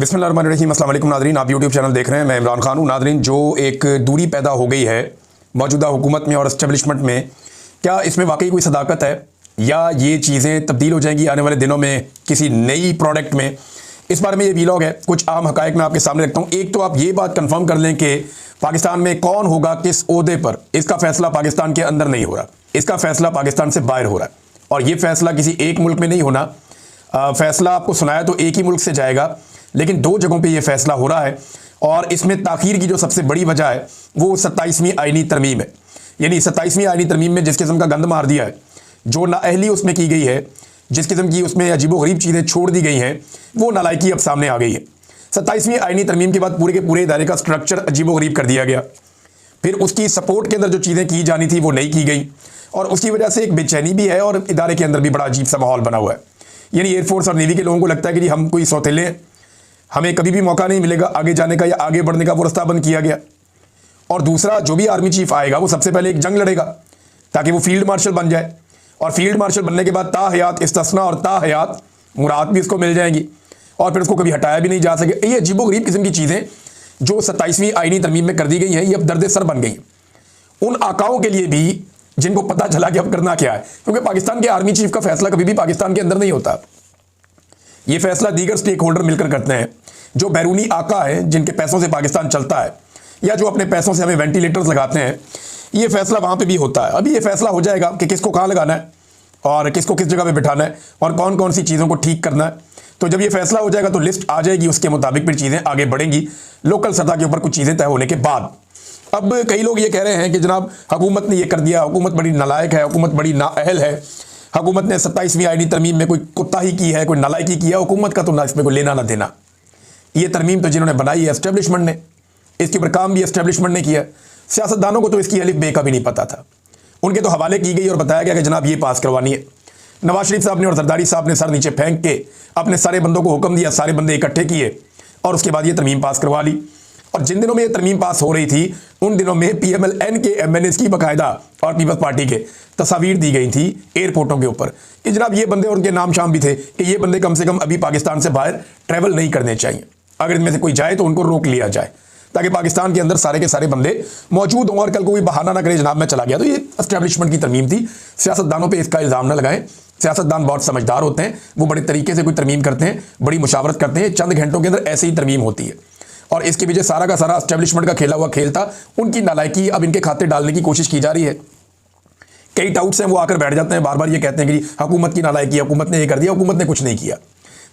बिस्मिल्लाहिर्रहमानिर्रहीम। अस्सलाम वालेकुम नादरीन, आप यूट्यूब चैनल देख रहे हैं। मैं इमरान खान हूँ। नादरीन, जो एक दूरी पैदा हो गई है मौजूदा हुकूमत में और इस्टेब्लिशमेंट में, क्या इसमें वाकई कोई सदाकत है या ये चीज़ें तब्दील हो जाएंगी आने वाले दिनों में किसी नई प्रोडक्ट में? इस बारे में ये वीलॉग है। कुछ आम हकायक मैं आपके सामने रखता हूँ। एक तो आप ये बात कंफर्म कर लें कि पाकिस्तान में कौन होगा किस ओहदे पर, इसका फैसला पाकिस्तान के अंदर नहीं हो रहा, इसका फैसला पाकिस्तान से बाहर हो रहा है। और ये फैसला किसी एक मुल्क में नहीं होना। फैसला आपको सुनाया तो एक ही मुल्क से जाएगा, लेकिन दो जगहों पे ये फैसला हो रहा है। और इसमें ताखीर की जो सबसे बड़ी वजह है वो 27वीं आईनी तरमीम है। यानी 27वीं आईनी तरमीम में जिस किस्म का गंद मार दिया है, जो नाअहली उसमें की गई है, जिस किस्म की उसमें अजीबोगरीब चीज़ें छोड़ दी गई हैं, वो नालायकी अब सामने आ गई है। 27वीं आईनी तरमीम के बाद पूरे के पूरे इदारे का स्ट्रक्चर अजीबोगरीब कर दिया गया। फिर उसकी सपोर्ट के अंदर जो चीज़ें की जानी थी वो नहीं की गई, और उसकी वजह से एक बेचैनी भी है और इदारे के अंदर भी बड़ा अजीब सा माहौल बना हुआ है। यानी एयरफोर्स और नेवी के लोगों को लगता है कि जी हम कोई सौतेले हैं, हमें कभी भी मौका नहीं मिलेगा आगे जाने का या आगे बढ़ने का, वो रास्ता बंद किया गया। और दूसरा, जो भी आर्मी चीफ आएगा वो सबसे पहले एक जंग लड़ेगा ताकि वो फील्ड मार्शल बन जाए, और फील्ड मार्शल बनने के बाद ताहयात इस्तिस्ना और ताहयात मुराद भी उसको मिल जाएंगी, और फिर उसको कभी हटाया भी नहीं जा सके। ये अजीबोगरीब किस्म की चीज़ें जो 27वीं आईनी तरमीम में कर दी गई हैं, ये अब दर्द सर बन गई उन आकाओं के लिए भी जिनको पता चला कि अब करना क्या है। क्योंकि पाकिस्तान के आर्मी चीफ का फैसला कभी भी पाकिस्तान के अंदर नहीं होता। ये फैसला दीगर स्टेक होल्डर मिलकर करते हैं। जो बैरूनी आका है, जिनके पैसों से पाकिस्तान चलता है, या जो अपने पैसों से हमें वेंटिलेटर्स लगाते हैं, ये फैसला वहाँ पे भी होता है। अभी ये फैसला हो जाएगा कि किसको कहाँ लगाना है और किसको किस जगह पे बिठाना है और कौन कौन सी चीज़ों को ठीक करना है। तो जब ये फैसला हो जाएगा तो लिस्ट आ जाएगी, उसके मुताबिक फिर चीज़ें आगे बढ़ेंगी लोकल सतह के ऊपर कुछ चीज़ें तय होने के बाद। अब कई लोग ये कह रहे हैं कि जनाब हुकूमत ने ये कर दिया, हुकूमत बड़ी नालायक है, हुकूमत बड़ी नाअहल है, हुकूमत ने 27वीं आईनी तरमीम में कोई कुत्ताही की है, कोई नालायकी की है। हुकूमत का तो ना इसमें कोई लेना ना देना। ये तरमीम तो जिन्होंने बनाई है एस्टेब्लिशमेंट ने, इसके ऊपर काम भी एस्टेब्लिशमेंट ने किया। सियासतदानों को तो इसकी अलिफ बे का भी नहीं पता था। उनके तो हवाले की गई और बताया गया कि जनाब ये पास करवानी है। नवाज शरीफ साहब ने और जरदारी साहब ने सर नीचे फेंक के अपने सारे बंदों को हुक्म दिया, सारे बंदे इकट्ठे किए और उसके बाद ये तरमीम पास करवा ली। और जिन दिनों में ये तरमीम पास हो रही थी उन दिनों में PMLN के MNAs की बाकायदा और पीपल्स पार्टी के तस्वीर दी गई थी एयरपोर्टों के ऊपर कि जनाब ये बंदे, और उनके नाम शाम भी थे कि ये बंदे कम से कम अभी पाकिस्तान से बाहर ट्रैवल नहीं करने चाहिए। अगर इनमें से कोई जाए तो उनको रोक लिया जाए ताकि पाकिस्तान के अंदर सारे के सारे बंदे मौजूद हों और कल को कोई बहाना ना करे जनाब मैं चला गया। तो ये एस्टेब्लिशमेंट की तरमीम थी। सियासतदानों पर इसका इल्ज़ाम ना लगाएं। सियासतदान बहुत समझदार होते हैं, वो बड़े तरीके से कोई तरमीम करते हैं, बड़ी मुशावरत करते हैं। चंद घंटों के अंदर ऐसे ही तरमीम होती है और इसके पीछे सारा का सारा एस्टेब्लिशमेंट का खेला हुआ खेल था। उनकी नालायकी अब इनके खाते डालने की कोशिश की जा रही है। कई टाउट्स हैं वो आकर बैठ जाते हैं, बार बार ये कहते हैं कि हुकूमत की नालायकी, हुकूमत ने ये कर दिया, हुकूमत ने कुछ नहीं किया।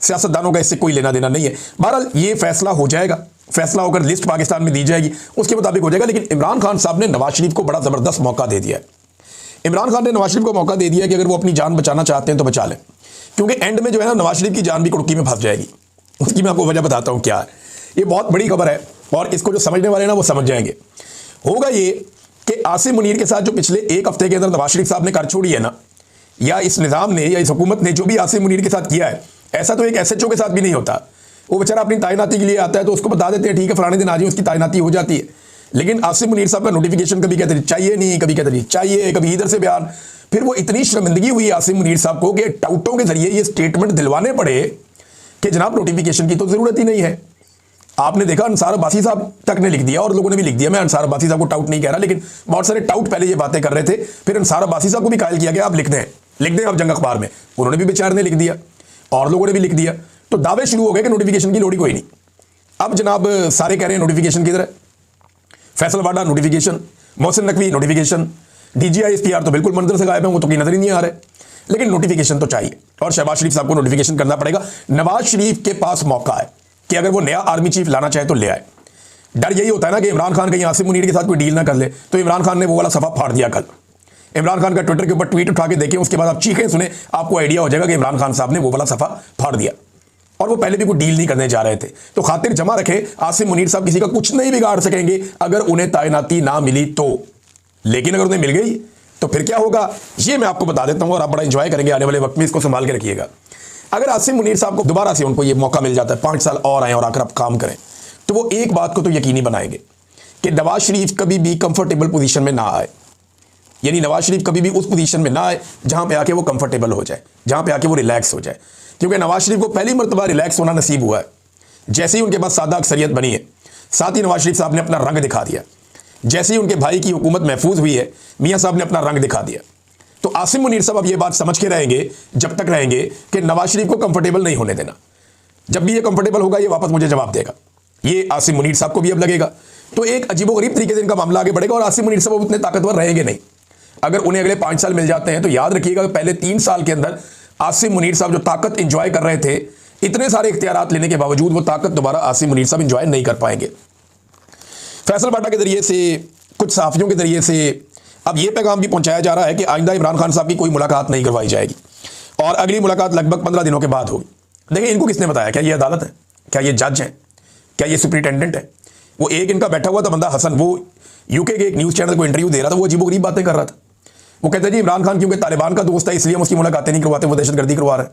सियासतदानों का इससे कोई लेना देना नहीं है। बहरहाल ये फैसला हो जाएगा, फैसला होकर लिस्ट पाकिस्तान में दी जाएगी, उसके मुताबिक हो जाएगा। लेकिन इमरान खान साहब ने नवाज शरीफ को बड़ा ज़बरदस्त मौका दे दिया है। इमरान खान ने नवाज शरीफ को मौका दे दिया कि अगर वो अपनी जान बचाना चाहते हैं तो बचा लें, क्योंकि एंड में जो है ना नवाज शरीफ की जान भी कुड़की में फंस जाएगी। उसकी मैं आपको वजह बताता हूँ क्या है। ये बहुत बड़ी खबर है और इसको जो समझने वाले ना वो समझ जाएंगे। होगा ये कि आसिम मुनीर के साथ जो पिछले एक हफ्ते के अंदर नवाज शरीफ साहब ने कर छोड़ी है ना, या इस निज़ाम ने या इस हुकूमत ने जो भी आसिम मुनीर के साथ किया है, ऐसा तो एक SHO के साथ भी नहीं होता। वो बेचारा अपनी तैनाती के लिए आता है तो उसको बता देते हैं ठीक है फलाने दिन आ जाइए, उसकी तैनाती हो जाती है। लेकिन आसिम मुनीर साहब का नोटिफिकेशन कभी कहते चाहिए नहीं, कभी कहते नहीं चाहिए, कभी इधर से बयान। फिर वो इतनी शर्मिंदगी हुई आसिम मुनीर साहब को कि टाउटों के जरिए ये स्टेटमेंट दिलवाने पड़े कि जनाब नोटिफिकेशन की तो ज़रूरत ही नहीं है। आपने देखा अंसार अब्बासी साहब तक ने लिख दिया और लोगों ने भी लिख दिया। मैं अंसार अब्बासी साहब को टाउट नहीं कह रहा, लेकिन बहुत सारे टाउट पहले ये बातें कर रहे थे। फिर अंसार अब्बासी साहब को भी कायल किया गया आप लिख दें आप जंग अखबार में। उन्होंने भी बेचारे ने लिख दिया और लोगों ने भी लिख दिया। तो दावे शुरू हो गए कि नोटिफिकेशन की लोड़ ही कोई नहीं। अब जनाब सारे कह रहे हैं नोटिफिकेशन किधर है। Faisal Vawda notification, Mohsin Naqvi notification, DGI SPR तो बिल्कुल मंजर से गायब है, वो तो कोई नजर ही नहीं आ रहे। लेकिन नोटिफिकेशन तो चाहिए और शहबाज शरीफ साहब को नोटिफिकेशन करना पड़ेगा। नवाज शरीफ के पास मौका है कि अगर वो नया आर्मी चीफ लाना चाहे तो ले आए। डर यही होता है ना कि इमरान खान कहीं आसिम मुनीर के साथ कोई डील ना कर ले। तो इमरान खान ने वो वाला सफ़ा फाड़ दिया कल। इमरान खान का ट्विटर के ऊपर ट्वीट उठा के देखें, उसके बाद आप चीखें सुने, आपको आइडिया हो जाएगा कि इमरान खान साहब ने वो वाला सफ़ा फाड़ दिया और वो पहले भी कोई डील नहीं करने जा रहे थे। तो खातिर जमा रखें, आसिम मुनीर साहब किसी का कुछ नहीं बिगाड़ सकेंगे अगर उन्हें तैनाती ना मिली तो। लेकिन अगर उन्हें मिल गई तो फिर क्या होगा ये मैं आपको बता देता हूं और आप बड़ा इंजॉय करेंगे आने वाले वक्त में। इसको संभाल के रखिएगा। अगर आसिम मुनीर साहब को दोबारा से उनको ये मौका मिल जाता है 5 साल और आए और आकर आप काम करें, तो वो एक बात को तो यकीनी बनाएंगे कि नवाज शरीफ कभी भी कंफर्टेबल पोजीशन में ना आए। यानी नवाज शरीफ कभी भी उस पोजीशन में ना आए जहां पे आके वो कंफर्टेबल हो जाए, जहां पे आके वो रिलैक्स हो जाए। क्योंकि नवाज शरीफ को पहली मरतबा रिलैक्स होना नसीब हुआ है। जैसे ही उनके पास सादा अक्सरियत बनी है, साथ ही नवाज शरीफ साहब ने अपना रंग दिखा दिया। जैसे ही उनके भाई की हुकूमत महफूज हुई है, मियाँ साहब ने अपना रंग दिखा दिया। तो आसिम मुनीर साहब अब ये बात समझ के रहेंगे, जब तक रहेंगे, कि नवाज शरीफ को कंफर्टेबल नहीं होने देना। जब भी ये कंफर्टेबल होगा, ये वापस मुझे जवाब देगा। ये आसिम मुनीर साहब को भी अब लगेगा। तो एक अजीबोगरीब तरीके से इनका मामला आगे बढ़ेगा और आसिम मुनीर साहब उतने ताकतवर रहेंगे नहीं। अगर उन्हें अगले 5 साल मिल जाते हैं तो याद रखिएगा पहले 3 साल के अंदर आसिम मुनीर साहब जो ताकत इंजॉय कर रहे थे, इतने सारे इख्तियारात लेने के बावजूद वो ताकत दोबारा आसिम मुनीर साहब इंजॉय नहीं कर पाएंगे। फैसल बाटा के जरिए से, कुछ सहाफ़ियों के जरिए से अब ये पैगाम भी पहुंचाया जा रहा है कि आइंदा इमरान खान साहब की कोई मुलाकात नहीं करवाई जाएगी और अगली मुलाकात लगभग 15 दिनों के बाद होगी। देखिए, इनको किसने बताया? क्या ये अदालत है? क्या ये जज है? क्या ये सुपरिटेंडेंट है? वो एक इनका बैठा हुआ था बंदा हसन, वो यूके के एक न्यूज़ चैनल को इंटरव्यू दे रहा था, वो अजीबोगरीब बातें कर रहा था। वो कहते जी इमरान खान क्योंकि तालिबान का दोस्त है इसलिए हम उसकी मुलाकातें नहीं करवाते, वो दहशतगर्दी करवा रहा है।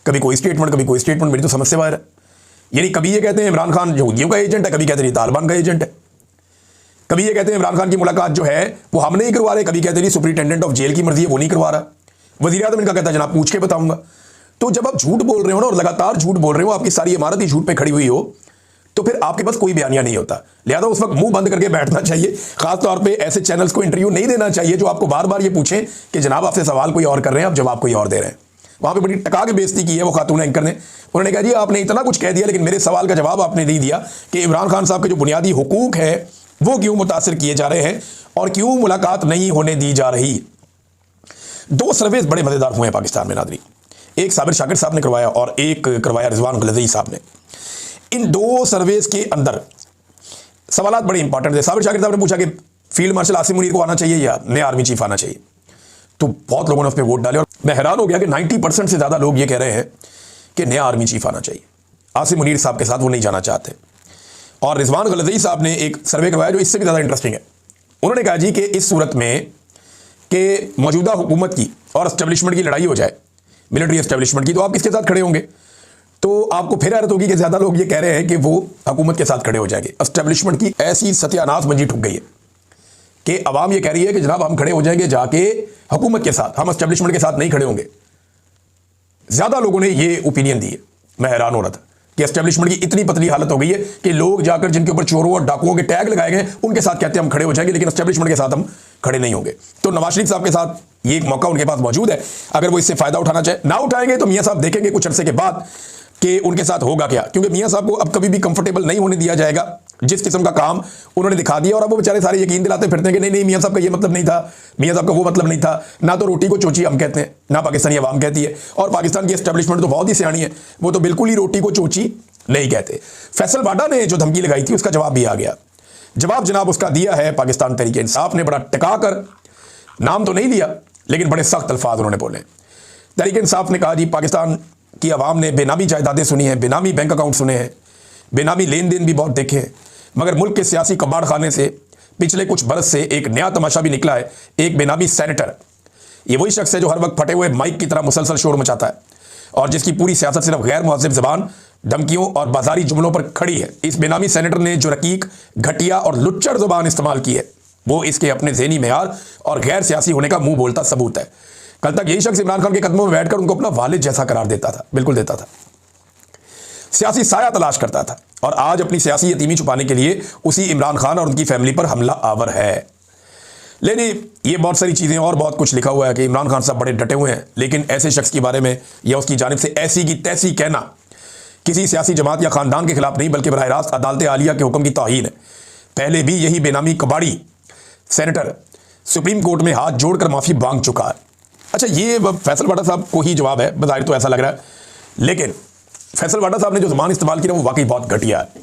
कभी कोई स्टेटमेंट, कभी कोई स्टेटमेंट, मेरी तो समझ से बाहर है। यानी कभी ये कहते हैं इमरान खान यहूदियों का एजेंट है, कभी कहते हैं तालिबान का एजेंट है। कभी ये कहते हैं इमरान खान की मुलाकात जो है वो हम नहीं करवा रहे, कभी कहते हैं सुपरिटेंडेंट ऑफ जेल की मर्जी है वो नहीं करवा रहा। वज़ीर आज़म इनका कहता है जनाब पूछ के बताऊंगा। तो जब आप झूठ बोल रहे हो ना और लगातार झूठ बोल रहे हो, आपकी सारी इमारत ही झूठ पे खड़ी हुई हो, तो फिर आपके पास कोई बयानिया नहीं होता। लिहाजा उस वक्त मुंह बंद करके बैठना चाहिए। खासतौर पे ऐसे चैनल्स को इंटरव्यू नहीं देना चाहिए जो आपको बार बार ये पूछें कि जनाब आपसे सवाल कोई और कर रहे हैं, आप जवाब कोई और दे रहे हैं। वहां पे बड़ी टका के बेइज्जती की है वो खातून एंकर ने। उन्होंने कहा जी आपने इतना कुछ कह दिया लेकिन मेरे सवाल का जवाब आपने नहीं दिया कि इमरान खान साहब के जो बुनियादी हुकूक है वो क्यों मुतासर किए जा रहे हैं और क्यों मुलाकात नहीं होने दी जा रही। 2 सर्वेज बड़े मजेदार हुए हैं पाकिस्तान में नादरी। एक साबिर शाकिर साहब ने करवाया और एक करवाया रिजवान गलज़ई साहब ने। इन 2 सर्वेज के अंदर सवालात बड़े इंपॉर्टेंट थे। साबिर शाकिर साहब ने पूछा कि फील्ड मार्शल आसिम मुनीर को आना चाहिए या नया आर्मी चीफ आना चाहिए। तो बहुत लोगों ने उस पर वोट डाले और मैं हैरान हो गया कि 90% से ज़्यादा लोग ये कह रहे हैं कि नया आर्मी चीफ आना चाहिए। आसिम मुनीर साहब के साथ वो नहीं जाना चाहते। और रिजवान गलज़ई साहब ने एक सर्वे करवाया जो इससे भी ज़्यादा इंटरेस्टिंग है। उन्होंने कहा जी कि इस सूरत में कि मौजूदा हुकूमत की और एस्टेब्लिशमेंट की लड़ाई हो जाए, मिलिट्री एस्टेब्लिशमेंट की, तो आप किसके साथ खड़े होंगे? तो आपको फिर हैरत होगी कि ज़्यादा लोग ये कह रहे हैं कि वो हुकूमत के साथ खड़े हो जाएंगे। एस्टेब्लिशमेंट की ऐसी सत्यानाश मंजी ठुक गई है कि अवाम ये कह रही है कि जनाब हम खड़े हो जाएंगे जाके हुकूमत के साथ, हम एस्टेब्लिशमेंट के साथ नहीं खड़े होंगे। ज़्यादा लोगों ने ये ओपिनियन दी है। मैं हैरान हो रहा था कि एस्टेब्लिशमेंट की इतनी पतली हालत हो गई है कि लोग जाकर जिनके ऊपर चोरों और डाकुओं के टैग लगाए गए उनके साथ कहते हैं हम खड़े हो जाएंगे, लेकिन एस्टेब्लिशमेंट के साथ हम खड़े नहीं होंगे। तो नवाज शरीफ साहब के साथ ये एक मौका उनके पास मौजूद है। अगर वो इससे फायदा उठाना चाहे, ना उठाएंगे तो मियाँ साहब देखेंगे कुछ अरसे के बाद कि उनके साथ होगा क्या, क्योंकि मियाँ साहब को अब कभी भी कंफर्टेबल नहीं होने दिया जाएगा। जिस किस्म का काम उन्होंने दिखा दिया और अब वो बेचारे सारे यकीन दिलाते फिरते हैं कि नहीं नहीं मियाँ साहब का ये मतलब नहीं था, मियाँ साहब का वो मतलब नहीं था। ना तो रोटी को चोची हम कहते हैं, ना पाकिस्तानी अवाम कहती है, और पाकिस्तान की एस्टेब्लिशमेंट तो बहुत ही सियानी है, वो तो बिल्कुल ही रोटी को चोची नहीं कहते। फैसल बाटा ने जो धमकी लगाई थी उसका जवाब भी आ गया। जवाब जनाब उसका दिया है पाकिस्तान तहरीक इंसाफ ने। बड़ा टिका कर, नाम तो नहीं लिया लेकिन बड़े सख्त अल्फाज उन्होंने बोले। तहरीक इंसाफ ने कहा जी पाकिस्तान की आवाम ने बेनामी जायदादें सुनी हैं, बेनामी बैंक अकाउंट सुने हैं, बेनामी लेन देन भी बहुत देखे हैं, मगर मुल्क के सियासी कबाड़ खाने से पिछले कुछ बरस से एक नया तमाशा भी निकला है। एक बेनामी सेनेटर, ये वही शख्स है जो हर वक्त फटे हुए माइक की तरह मुसलसल शोर मचाता है और जिसकी पूरी सियासत सिर्फ गैर मुहज़्ज़ब ज़बान, धमकियों और बाजारी जुमलों पर खड़ी है। इस बेनामी सेनेटर ने जो रकीक, घटिया और लुच्चड़ ज़बान इस्तेमाल की है वो इसके अपने ज़हनी मेयार और गैर सियासी होने का मुंह बोलता सबूत है। कल तक यही शख्स इमरान खान के कदमों में बैठकर उनको अपना वालिद जैसा करार देता था, बिल्कुल देता था, सियासी साया तलाश करता था, और आज अपनी सियासी यतीमी छुपाने के लिए उसी इमरान खान और उनकी फैमिली पर हमला आवर है। लेकिन ये बहुत सारी चीज़ें और बहुत कुछ लिखा हुआ है कि इमरान खान साहब बड़े डटे हुए हैं, लेकिन ऐसे शख्स के बारे में या उसकी जानिब से ऐसी की तैसी कहना किसी सियासी जमात या ख़ानदान के खिलाफ नहीं बल्कि बराह रास्त अदालत आलिया के हुक्म की तौहीन है। पहले भी यही बेनामी कबाड़ी सेनेटर सुप्रीम कोर्ट में हाथ जोड़कर माफ़ी मांग चुका है। अच्छा, ये फैसल बाटा साहब को ही जवाब है, बज़ाहिर तो ऐसा लग रहा है, लेकिन फैसल बाटा साहब ने जो ज़बान इस्तेमाल की ना वो वाकई बहुत घटिया है।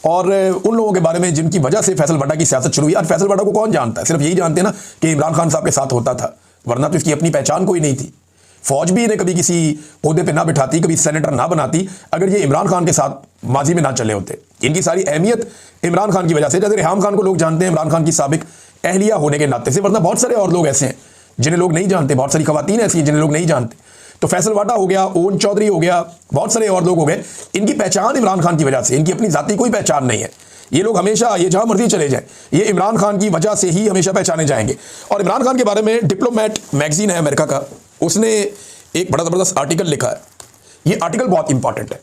और उन लोगों के बारे में जिनकी वजह से फैसल बाटा की सियासत शुरू हुई, और फैसल बाटा को कौन जानता है? सिर्फ यही जानते हैं ना कि इमरान खान साहब के साथ होता था, वरना तो इसकी अपनी पहचान कोई नहीं थी। फौज भी इन्हें कभी किसी ओहदे पे ना बिठाती, कभी सेनेटर ना बनाती अगर ये इमरान खान के साथ माजी में ना चले होते। इनकी सारी अहमियत इमरान खान की वजह से, जैसे रेहाम खान को लोग जानते हैं इमरान खान की साबिक अहलिया होने के नाते से, वरना बहुत सारे और लोग ऐसे हैं जिन्हें लोग नहीं जानते, बहुत सारी खवातीन ऐसी हैं जिन्हें लोग नहीं जानते। तो फैसल बाटा हो गया, ओन चौधरी हो गया, बहुत सारे और लोग हो गए, इनकी पहचान इमरान खान की वजह से, इनकी अपनी जाती कोई पहचान नहीं है। ये लोग हमेशा, ये जहां मर्जी चले जाएं, ये इमरान खान की वजह से ही हमेशा पहचाने जाएंगे। और इमरान खान के बारे में डिप्लोमेट मैगजीन है अमेरिका का, उसने एक बड़ा ज़बरदस्त आर्टिकल लिखा है। ये आर्टिकल बहुत इंपॉर्टेंट है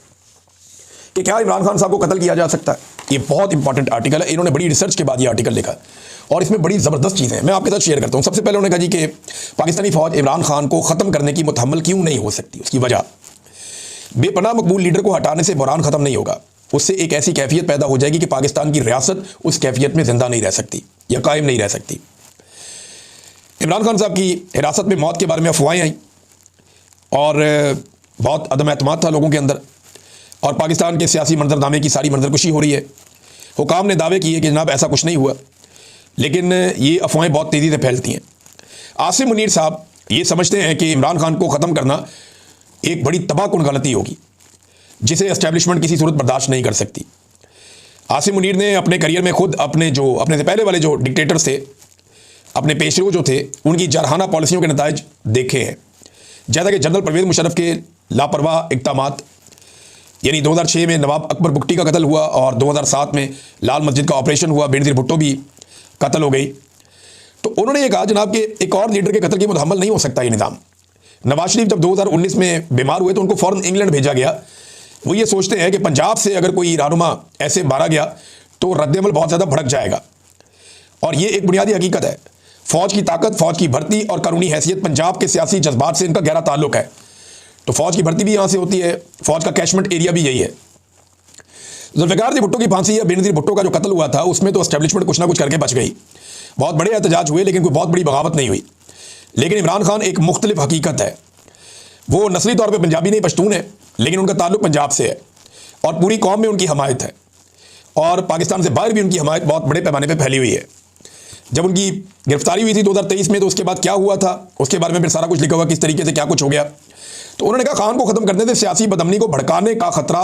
कि क्या इमरान खान साहब को कत्ल किया जा सकता है। ये बहुत इंपॉर्टेंट आर्टिकल है, इन्होंने बड़ी रिसर्च के बाद ये आर्टिकल लिखा और इसमें बड़ी ज़बरदस्त चीज़ें हैं, मैं आपके साथ शेयर करता हूँ। सबसे पहले उन्होंने कहा जी कि पाकिस्तानी फ़ौज इमरान खान को ख़त्म करने की मुतहम्मल क्यों नहीं हो सकती। उसकी वजह, बेपनाह मकबूल लीडर को हटाने से बहरान ख़त्म नहीं होगा, उससे एक ऐसी कैफियत पैदा हो जाएगी कि पाकिस्तान की रियासत उस कैफियत में ज़िंदा नहीं रह सकती या कायम नहीं रह सकती। इमरान खान साहब की हिरासत में मौत के बारे में अफवाहें आई और बहुत अदम एतमाद था लोगों के अंदर, और पाकिस्तान के सियासी मंजरनामे की सारी मंजरकशी हो रही है। हुकाम ने दावे किए कि जनाब ऐसा कुछ नहीं हुआ, लेकिन ये अफवाहें बहुत तेज़ी से फैलती हैं। आसिम मुनीर साहब ये समझते हैं कि इमरान खान को ख़त्म करना एक बड़ी तबाहकुन गलती होगी जिसे एस्टेब्लिशमेंट किसी सूरत बर्दाश्त नहीं कर सकती। आसिम मुनीर ने अपने करियर में खुद अपने से पहले वाले जो डिक्टेटर्स थे, अपने पेशरो जो थे, उनकी जरहाना पॉलिसियों के नताइज देखे हैं। जैसा कि जनरल परवेज़ मुशर्रफ के लापरवाह इक़दामात, यानी 2006 में नवाब अकबर बुगटी का कत्ल हुआ और 2007 में लाल मस्जिद का ऑपरेशन हुआ, बेनज़ीर भुट्टो भी कत्ल हो गई। तो उन्होंने ये कहा जनाब कि एक और लीडर के कत्ल की मुतहम्मल नहीं हो सकता ये निज़ाम। नवाज शरीफ जब 2019 में बीमार हुए तो उनको फ़ौरन इंग्लैंड भेजा गया। वो ये सोचते हैं कि पंजाब से अगर कोई रहनुमा ऐसे मारा गया तो रद्द-ए-अमल बहुत ज़्यादा भड़क जाएगा, और ये एक बुनियादी हकीकत है। फ़ौज की ताकत, फ़ौज की भर्ती और कानूनी हैसियत पंजाब के सियासी जज्बात से इनका गहरा ताल्लुक है। तो फ़ौज की भर्ती भी यहाँ से होती है, फ़ौज का कैशमेंट एरिया भी यही है। जुल्फ़िकार जी भुट्टो की फांसी या बेनज़ीर भुट्टो का जो कत्ल हुआ था उसमें तो एस्टेब्लिशमेंट कुछ ना कुछ करके बच गई, बहुत बड़े एहतजाज हुए लेकिन कोई बहुत बड़ी बगावत नहीं हुई। लेकिन इमरान खान एक मुख्तलिफ हकीकत है, वो नस्ली तौर पर पंजाबी नहीं पश्तून है, लेकिन उनका ताल्लुक पंजाब से है और पूरी कौम में उनकी हमायत है, और पाकिस्तान से बाहर भी उनकी हमायत बहुत बड़े पैमाने पर फैली हुई है। जब उनकी गिरफ्तारी हुई थी 2023 में, तो उसके बाद क्या हुआ था उसके बारे में फिर सारा कुछ लिखा हुआ, किस तरीके से क्या कुछ हो गया। तो उन्होंने कहा खान को ख़त्म करने से सियासी बदअमनी को भड़काने का खतरा